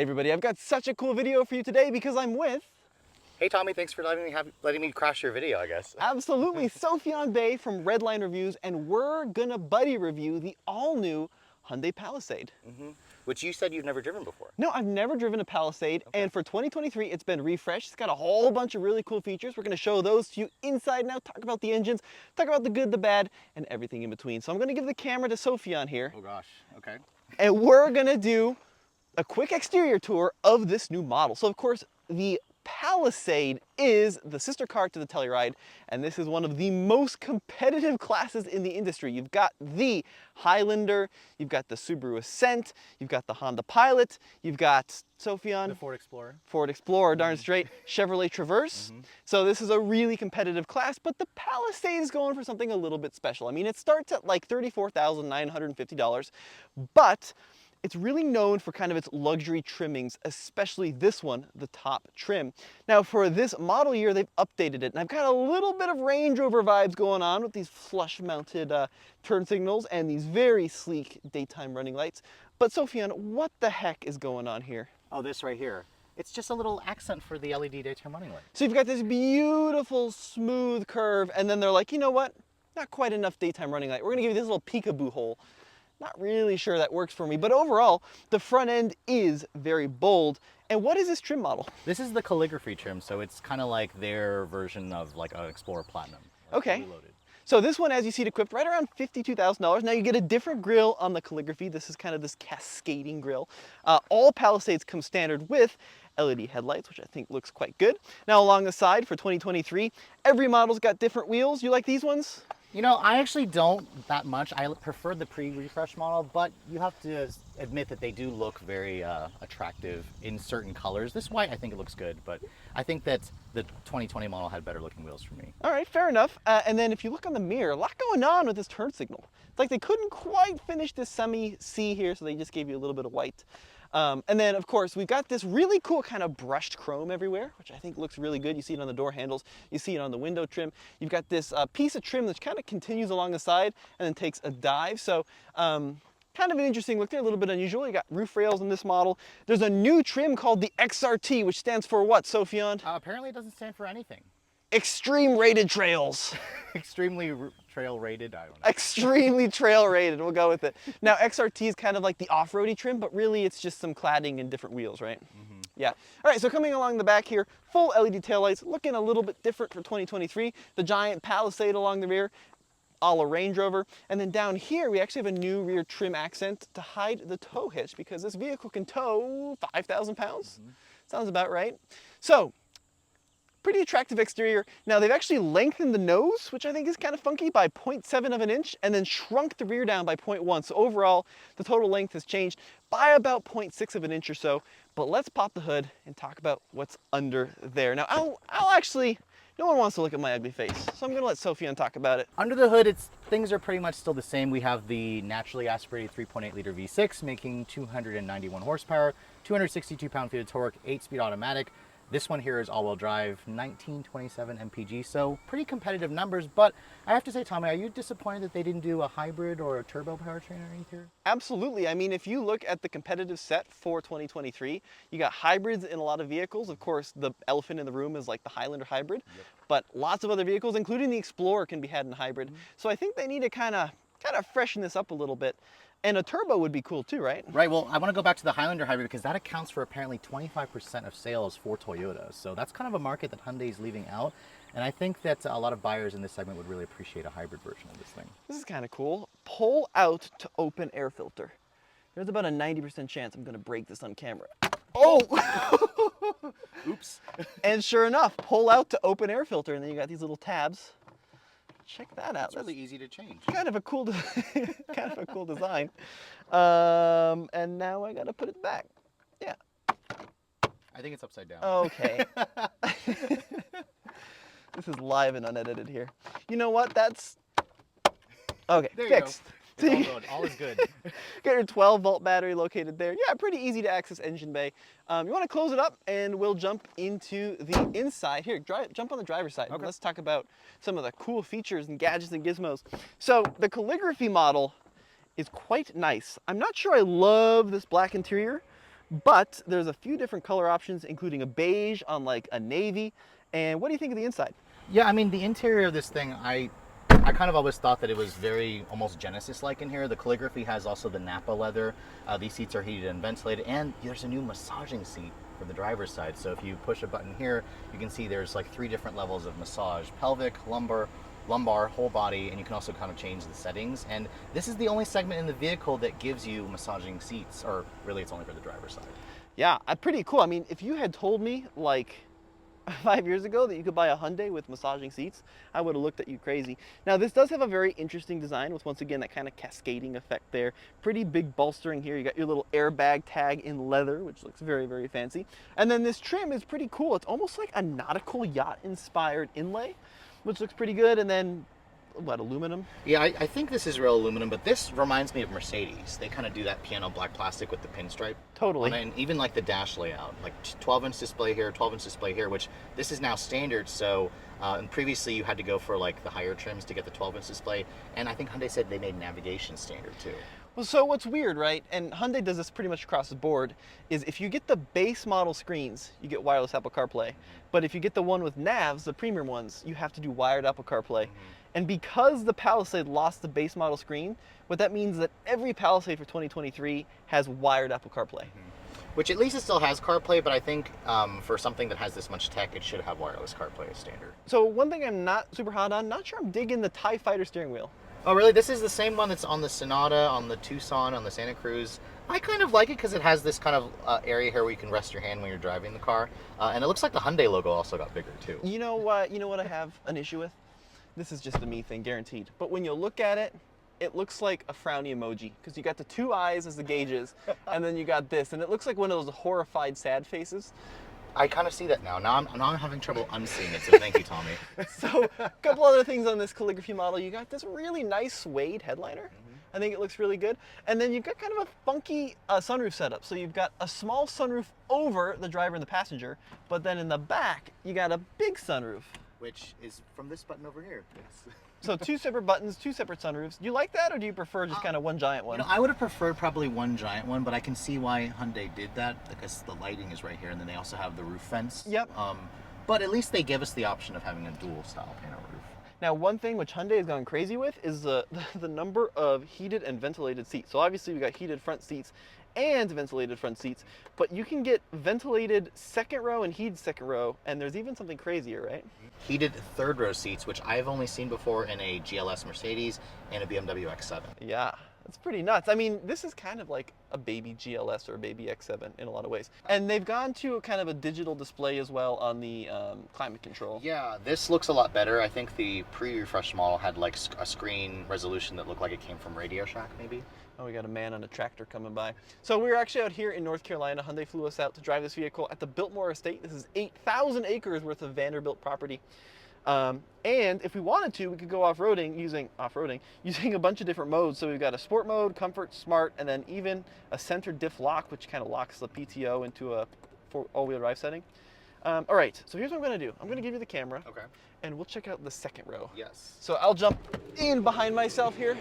Hey everybody, I've got such a cool video for you today because I'm with... Hey Tommy, thanks for letting me crash your video, I guess. Absolutely, Sofyan Bey from Redline Reviews, and we're gonna buddy review the all-new Hyundai Palisade. Which you said you've never driven before. No, I've never driven a Palisade, and for 2023, it's been refreshed. It's got a whole bunch of really cool features. We're gonna show those to you inside now, talk about the engines, talk about the good, the bad, and everything in between. So I'm gonna give the camera to Sofyan here. Oh gosh, okay. And we're gonna do a quick exterior tour of this new model. So of course, the Palisade is the sister car to the Telluride, and this is one of the most competitive classes in the industry. You've got the Highlander, you've got the Subaru Ascent, you've got the Honda Pilot, you've got Sofyan. The Ford Explorer. Ford Explorer, darn straight. Chevrolet Traverse. So this is a really competitive class, but the Palisade is going for something a little bit special. I mean, it starts at like $34,950, but it's really known for kind of its luxury trimmings, especially this one, the top trim. Now for this model year, they've updated it, and I've got a little bit of Range Rover vibes going on with these flush mounted turn signals and these very sleek daytime running lights. But Sofyan, what the heck is going on here? Oh, this right here. It's just a little accent for the LED daytime running light. So you've got this beautiful smooth curve, and then they're like, you know what? Not quite enough daytime running light. We're gonna give you this little peekaboo hole. Not really sure that works for me, but overall, the front end is very bold. And what is this trim model? This is the calligraphy trim, so it's kind of like their version of like an Explorer Platinum. Okay. So this one, as you see it equipped, right around $52,000. Now you get a different grille on the calligraphy. This is kind of this cascading grille. All Palisades come standard with LED headlights, which I think looks quite good. Now along the side for 2023, every model's got different wheels. You like these ones? You know, I actually don't that much. I prefer the pre-refresh model, but you have to admit that they do look very attractive in certain colors. This white, I think it looks good, but I think that the 2020 model had better looking wheels for me. All right, fair enough. And then if you look on the mirror, a lot going on with this turn signal. It's like they couldn't quite finish this semi-C here, so they just gave you a little bit of white. And then, of course, we've got this really cool kind of brushed chrome everywhere, which I think looks really good. You see it on the door handles, you see it on the window trim. You've got this piece of trim that kind of continues along the side and then takes a dive. So kind of an interesting look there, a little bit unusual. You got roof rails in this model. There's a new trim called the XRT, which stands for what, Sofyan? Apparently it doesn't stand for anything. Extreme rated trails. Extremely trail rated, I don't know. Extremely trail rated, we'll go with it. Now XRT is kind of like the off-roady trim, but really it's just some cladding and different wheels, right? Yeah. All right, so coming along the back here, full LED taillights, looking a little bit different for 2023. The giant Palisade along the rear, a la Range Rover. And then down here, we actually have a new rear trim accent to hide the tow hitch because this vehicle can tow 5,000 pounds. Sounds about right. So, pretty attractive exterior. Now they've actually lengthened the nose, which I think is kind of funky, by 0.7 of an inch, and then shrunk the rear down by 0.1. So overall, the total length has changed by about 0.6 of an inch or so. But let's pop the hood and talk about what's under there. Now I'll actually, no one wants to look at my ugly face, so I'm gonna let Sofyan talk about it. Under the hood, things are pretty much still the same. We have the naturally aspirated 3.8 liter V6 making 291 horsepower, 262 pound-feet of torque, 8-speed automatic. This one here is all-wheel drive, 1927 mpg, so pretty competitive numbers. But I have to say, Tommy, are you disappointed that they didn't do a hybrid or a turbo powertrain underneath here? Absolutely. I mean, if you look at the competitive set for 2023, you got hybrids in a lot of vehicles. Of course, the elephant in the room is like the Highlander hybrid, but lots of other vehicles, including the Explorer, can be had in hybrid. So I think they need to kind of freshen this up a little bit. And a turbo would be cool too, right? Right, well, I want to go back to the Highlander hybrid because that accounts for apparently 25% of sales for Toyota. So that's kind of a market that Hyundai is leaving out. And I think that a lot of buyers in this segment would really appreciate a hybrid version of this thing. This is kind of cool. Pull out to open air filter. There's about a 90% chance I'm going to break this on camera. Oh! Oops. And sure enough, pull out to open air filter, and then you got these little tabs. Check that out. It's really easy to change. Kind of a cool, kind of a cool design. And now I gotta put it back. Yeah. I think it's upside down. Okay. This is live and unedited here. You know what? That's okay. There Fixed. You go. It's all good. All is good. Got your 12-volt battery located there. Yeah, pretty easy to access engine bay. You want to close it up, and we'll jump into the inside. Here, jump on the driver's side. Okay. Let's talk about some of the cool features and gadgets and gizmos. So the calligraphy model is quite nice. I'm not sure I love this black interior. but there's a few different color options, including a beige on like a navy. And what do you think of the inside? Yeah, I mean, the interior of this thing, I kind of always thought that it was very almost Genesis-like in here. The calligraphy has also the Napa leather. These seats are heated and ventilated, and there's a new massaging seat for the driver's side. So if you push a button here, you can see there's like 3 different levels of massage: pelvic, lumbar, whole body, and you can also kind of change the settings. And this is the only segment in the vehicle that gives you massaging seats, or really it's only for the driver's side. Yeah, pretty cool. I mean, if you had told me like 5 years ago that you could buy a Hyundai with massaging seats, I would have looked at you crazy. Now, this does have a very interesting design with, once again, that kind of cascading effect there. Pretty big bolstering here. You got your little airbag tag in leather, which looks very, very fancy. And then this trim is pretty cool. It's almost like a nautical yacht-inspired inlay, which looks pretty good. And then, what, aluminum? Yeah, I think this is real aluminum, but this reminds me of Mercedes. They kind of do that piano black plastic with the pinstripe. Totally. And even like the dash layout, like 12-inch display here, 12-inch display here, which this is now standard. So, and previously you had to go for like the higher trims to get the 12-inch display. And I think Hyundai said they made navigation standard too. Well, so what's weird, right, and Hyundai does this pretty much across the board, is if you get the base model screens, you get wireless Apple CarPlay. But if you get the one with navs, the premium ones, you have to do wired Apple CarPlay. And because the Palisade lost the base model screen, what that means is that every Palisade for 2023 has wired Apple CarPlay. Which at least it still has CarPlay, but I think for something that has this much tech, it should have wireless CarPlay as standard. So one thing I'm not super hot on, not sure I'm digging the TIE Fighter steering wheel. Oh, really? This is the same one that's on the Sonata, on the Tucson, on the Santa Cruz. I kind of like it because it has this kind of area here where you can rest your hand when you're driving the car. And it looks like the Hyundai logo also got bigger, too. You know what I have an issue with? This is just a me thing, guaranteed. But when you look at it, it looks like a frowny emoji because you got the 2 eyes as the gauges, and then you got this, and it looks like one of those horrified, sad faces. I kind of see that now. Now I'm having trouble unseeing it, so thank you, Tommy. So a couple other things on this calligraphy model. You got this really nice suede headliner. I think it looks really good. And then you've got kind of a funky sunroof setup. So you've got a small sunroof over the driver and the passenger, but then in the back, you got a big sunroof. Which is from this button over here. So 2 separate buttons, 2 separate sunroofs. Do you like that, or do you prefer just kind of one giant one? You know, I would have preferred probably one giant one, but I can see why Hyundai did that because the lighting is right here, and then they also have the roof fence. Yep. But at least they give us the option of having a dual style panel roof. Now, one thing which Hyundai has gone crazy with is the number of heated and ventilated seats. So obviously we got heated front seats and ventilated front seats, but you can get ventilated second row and heated second row, and there's even something crazier, right? Heated third row seats, which I've only seen before in a GLS Mercedes and a BMW X7. Yeah, it's pretty nuts. I mean, this is kind of like a baby GLS or a baby X7 in a lot of ways. And they've gone to a kind of a digital display as well on the climate control. Yeah, this looks a lot better. I think the pre-refresh model had like a screen resolution that looked like it came from Radio Shack, maybe. Oh, we got a man on a tractor coming by. So we were actually out here in North Carolina. Hyundai flew us out to drive this vehicle at the Biltmore Estate. This is 8,000 acres worth of Vanderbilt property. And if we wanted to, we could go off-roading using a bunch of different modes. So we've got a sport mode, comfort, smart, and then even a center diff lock, which kind of locks the PTO into a all-wheel drive setting. All right, so here's what I'm going to do. I'm going to give you the camera. Okay. And we'll check out the second row. Yes. So I'll jump in behind myself here.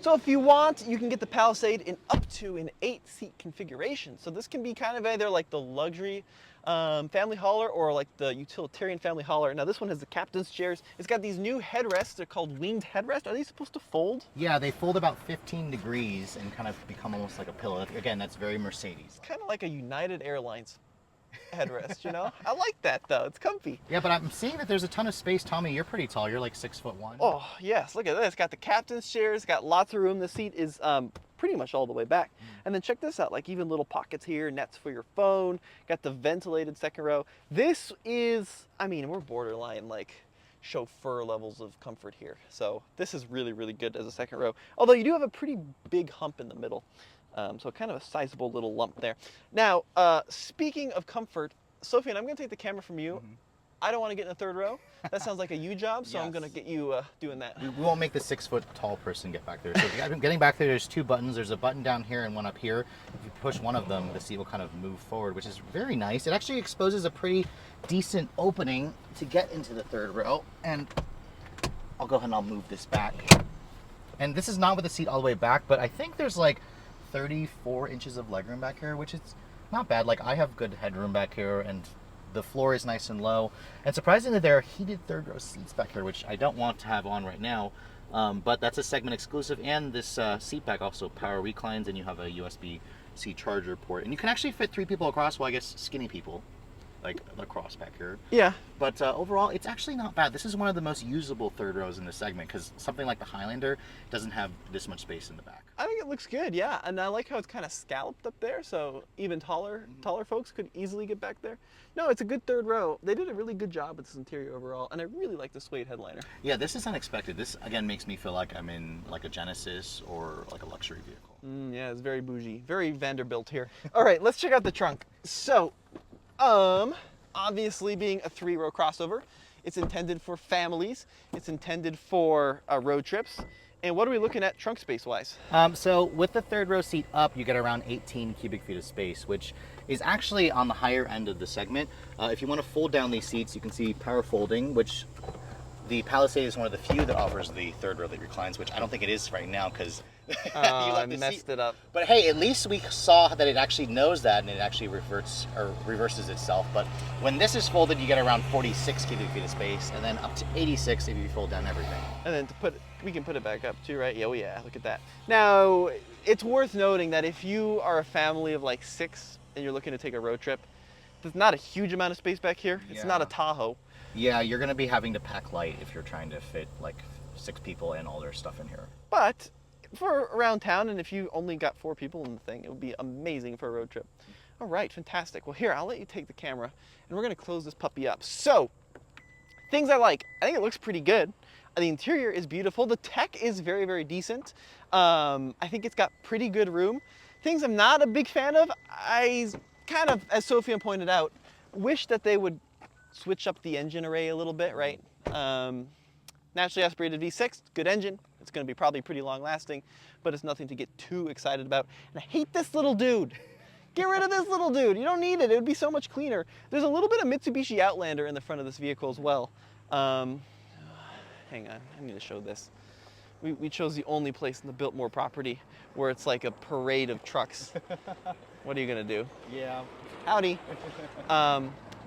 So if you want, you can get the Palisade in up to an 8-seat configuration. So this can be kind of either like the luxury family hauler or like the utilitarian family hauler. Now this one has the captain's chairs. It's got these new headrests. They're called winged headrests. Are they supposed to fold? Yeah, they fold about 15 degrees and kind of become almost like a pillow. Again, that's very Mercedes. Kind of like a United Airlines headrest, you know? I like that though, it's comfy. Yeah, but I'm seeing that there's a ton of space. Tommy, you're pretty tall. You're like 6'1". Oh yes, look at this. It's got the captain's chairs, it's got lots of room. The seat is pretty much all the way back. And then check this out, like even little pockets here, nets for your phone, got the ventilated second row. This is, I mean, we're borderline like chauffeur levels of comfort here. So this is really, really good as a second row. Although you do have a pretty big hump in the middle. So kind of a sizable little lump there. Now, speaking of comfort, Sofyan, I'm going to take the camera from you. I don't want to get in the third row. That sounds like a you job, so I'm going to get you doing that. We won't make the 6-foot tall person get back there. So getting back there, there's 2 buttons. There's a button down here and one up here. If you push one of them, the seat will kind of move forward, which is very nice. It actually exposes a pretty decent opening to get into the third row. And I'll go ahead and I'll move this back. And this is not with the seat all the way back, but I think there's like 34 inches of legroom back here, which is not bad. Like, I have good headroom back here, and the floor is nice and low. And surprisingly, there are heated third row seats back here, which I don't want to have on right now. But that's a segment exclusive, and this seat back also power reclines, and you have a USB-C charger port. And you can actually fit 3 people across, well, I guess skinny people, like across back here. Yeah. But overall, it's actually not bad. This is one of the most usable third rows in this segment, because something like the Highlander doesn't have this much space in the back. I think it looks good, yeah. And I like how it's kind of scalloped up there, so even taller folks could easily get back there. No, it's a good third row. They did a really good job with this interior overall, and I really like the suede headliner. Yeah, this is unexpected. This, again, makes me feel like I'm in like a Genesis or like a luxury vehicle. Yeah, it's very bougie, very Vanderbilt here. All right, let's check out the trunk. So, obviously being a 3-row crossover, it's intended for families. It's intended for road trips. And what are we looking at trunk space wise? So with the third row seat up, you get around 18 cubic feet of space, which is actually on the higher end of the segment. If you want to fold down these seats, you can see power folding, which the Palisade is one of the few that offers the third row that reclines, which I don't think it is right now because I messed it up. But hey, at least we saw that it actually knows that and it actually reverses itself. But when this is folded, you get around 46 cubic feet of space, and then up to 86 if you fold down everything. And then we can put it back up too, right? Yeah, oh yeah, look at that. Now, it's worth noting that if you are a family of like 6 and you're looking to take a road trip, there's not a huge amount of space back here. It's not a Tahoe. Yeah, you're gonna be having to pack light if you're trying to fit like 6 people and all their stuff in here. But for around town, and if you only got 4 people in the thing, it would be amazing for a road trip. All right, fantastic. Well, here, I'll let you take the camera, and we're gonna close this puppy up. So, things I like. I think it looks pretty good. The interior is beautiful. The tech is very, very decent. I think it's got pretty good room. Things I'm not a big fan of, I kind of, as Sofyan pointed out, wish that they would switch up the engine array a little bit, right? Naturally aspirated V6, good engine. It's going to be probably pretty long lasting, but it's nothing to get too excited about. And I hate this little dude. Get rid of this little dude. You don't need it. It would be so much cleaner. There's a little bit of Mitsubishi Outlander in the front of this vehicle as well. Hang on, I need to show this. We chose the only place in the Biltmore property where it's like a parade of trucks. What are you going to do? Yeah. Howdy.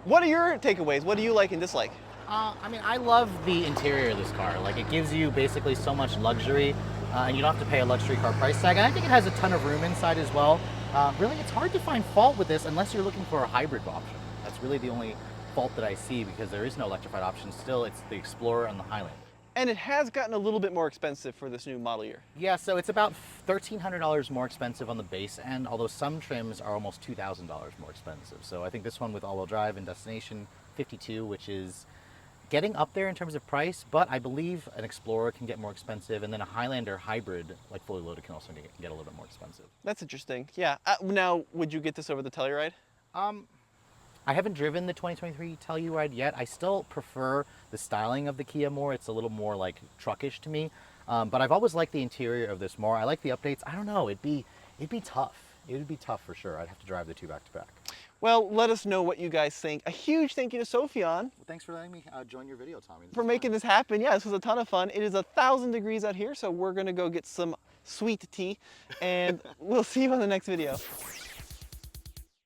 What are your takeaways? What do you like and dislike? I mean, I love the interior of this car. Like, it gives you basically so much luxury, and you don't have to pay a luxury car price tag. And I think it has a ton of room inside as well. Really, it's hard to find fault with this unless you're looking for a hybrid option. That's really the only fault that I see, because there is no electrified option. Still, it's the Explorer and the Highlander. And it has gotten a little bit more expensive for this new model year. Yeah, so it's about $1,300 more expensive on the base end, although some trims are almost $2,000 more expensive. So I think this one with all-wheel drive and destination 52, which is getting up there in terms of price, but I believe an Explorer can get more expensive, and then a Highlander hybrid, like fully loaded, can also get a little bit more expensive. That's interesting. Yeah. Now, would you get this over the Telluride? I haven't driven the 2023 Telluride yet. I still prefer the styling of the Kia more. It's a little more like truckish to me. But I've always liked the interior of this more. I like the updates. I don't know. It'd be tough. It would be tough for sure. I'd have to drive the 2 back to back. Well, let us know what you guys think. A huge thank you to Sofyan. Well, thanks for letting me join your video, Tommy. For making this happen. Yeah, this was a ton of fun. It is 1,000 degrees out here, so we're gonna go get some sweet tea, and we'll see you on the next video.